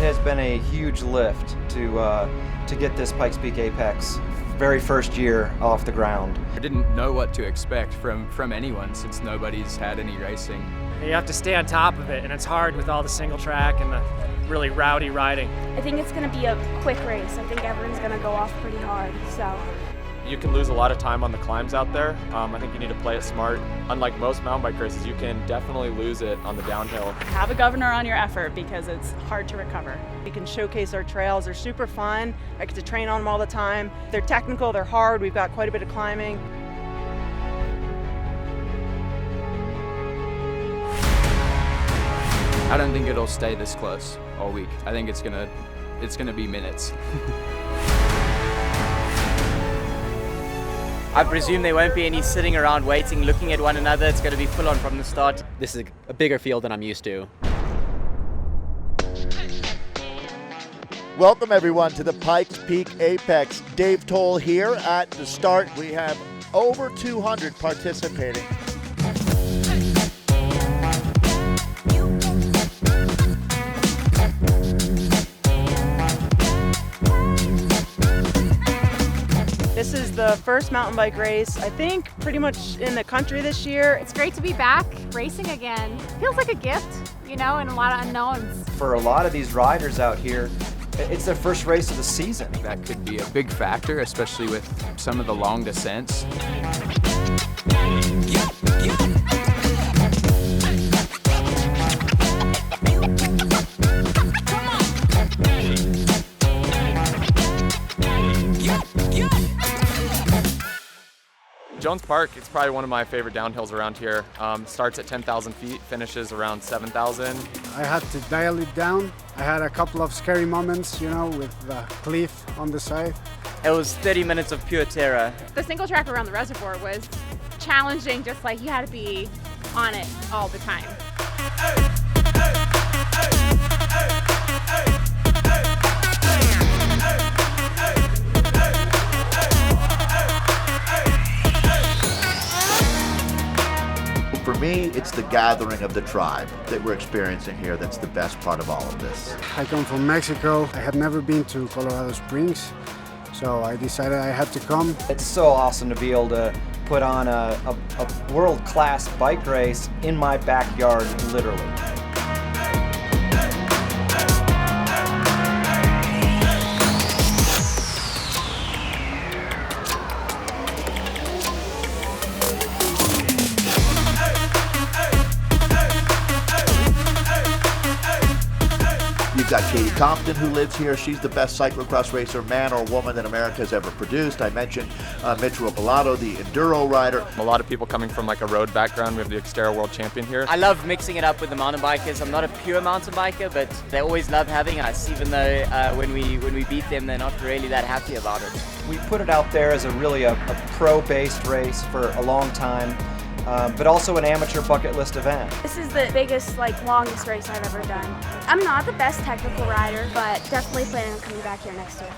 has been a huge lift to get this Pikes Peak APEX very first year off the ground. I didn't know what to expect from anyone since nobody's had any racing. You have to stay on top of it, and it's hard with all the single track and the really rowdy riding. I think it's going to be a quick race. I think everyone's going to go off pretty hard. So you can lose a lot of time on the climbs out there. I think you need to play it smart. Unlike most mountain bike races, you can definitely lose it on the downhill. Have a governor on your effort because it's hard to recover. We can showcase our trails. They're super fun. I get to train on them all the time. They're technical, they're hard. We've got quite a bit of climbing. I don't think it'll stay this close all week. I think it's gonna be minutes. I presume there won't be any sitting around waiting, looking at one another. It's going to be full on from the start. This is a bigger field than I'm used to. Welcome everyone to the Pikes Peak APEX. Dave Toll here at the start. We have over 200 participating. This is the first mountain bike race, I think, pretty much in the country this year. It's great to be back racing again. Feels like a gift, you know, and a lot of unknowns. For a lot of these riders out here, it's their first race of the season. That could be a big factor, especially with some of the long descents. Jones Park, it's probably one of my favorite downhills around here. Starts at 10,000 feet, finishes around 7,000. I had to dial it down. I had a couple of scary moments, you know, with the cliff on the side. It was 30 minutes of pure terror. The single track around the reservoir was challenging, just like you had to be on it all the time. For me, it's the gathering of the tribe that we're experiencing here that's the best part of all of this. I come from Mexico. I had never been to Colorado Springs, so I decided I had to come. It's so awesome to be able to put on a world-class bike race in my backyard, literally. You've got Katie Compton, who lives here. She's the best cyclocross racer, man or woman, that America has ever produced. I mentioned Mitch Ruppalato, the enduro rider. A lot of people coming from like a road background. We have the Xterra world champion here. I love mixing it up with the mountain bikers. I'm not a pure mountain biker, but they always love having us, even though when we beat them, they're not really that happy about it. We put it out there as a pro-based race for a long time. But also an amateur bucket list event. this is the biggest, longest race I've ever done. I'm not the best technical rider, but definitely planning on coming back here next year.